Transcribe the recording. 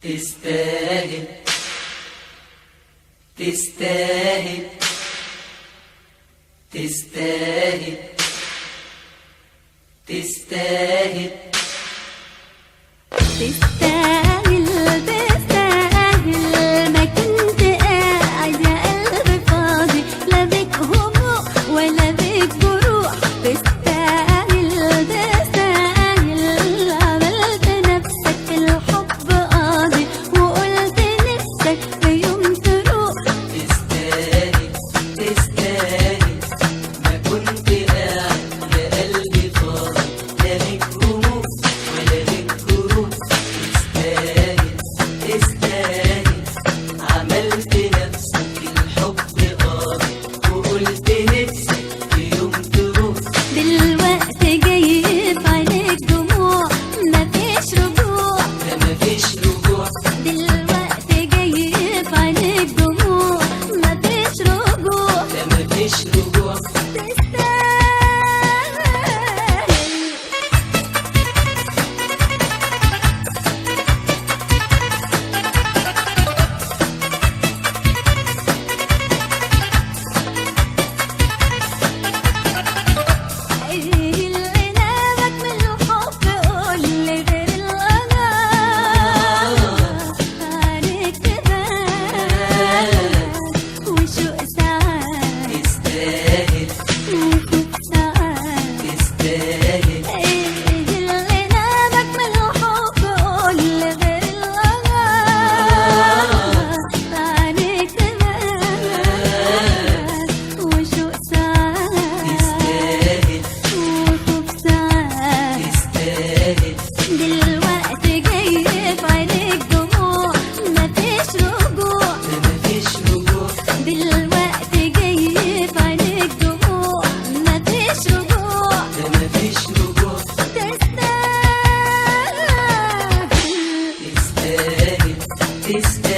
تستاهل تستاهل تستاهل تستاهل تستاهل ما كنت قاعد يا قلبي فاضي، لا بك هموم ولا بك جروح. تستاهل عملت نفسك في الحب قاضي، وقلت نفسك في يوم تروح. تستاهل ما كنت قاعد يا قلبي فاضي، لا بك هموم ولا بك جروح. تستاهل عملت نفسك في الحب قاضي، وقلت نفسك في يوم تروح. دلوقتي جاي في عينيك دموع، مفيش رجوع. ده مفيش رجوع. دلوقتي جاي في عينيك دموع، مفيش رجوع. ده مفيش رجوع. دلوقتي جاي في عينيك دموع، مفيش رجوع. دلوقتي جاي في عينيك دموع، مفيش رجوع. ده مفيش رجوع. تستاهل تستاهل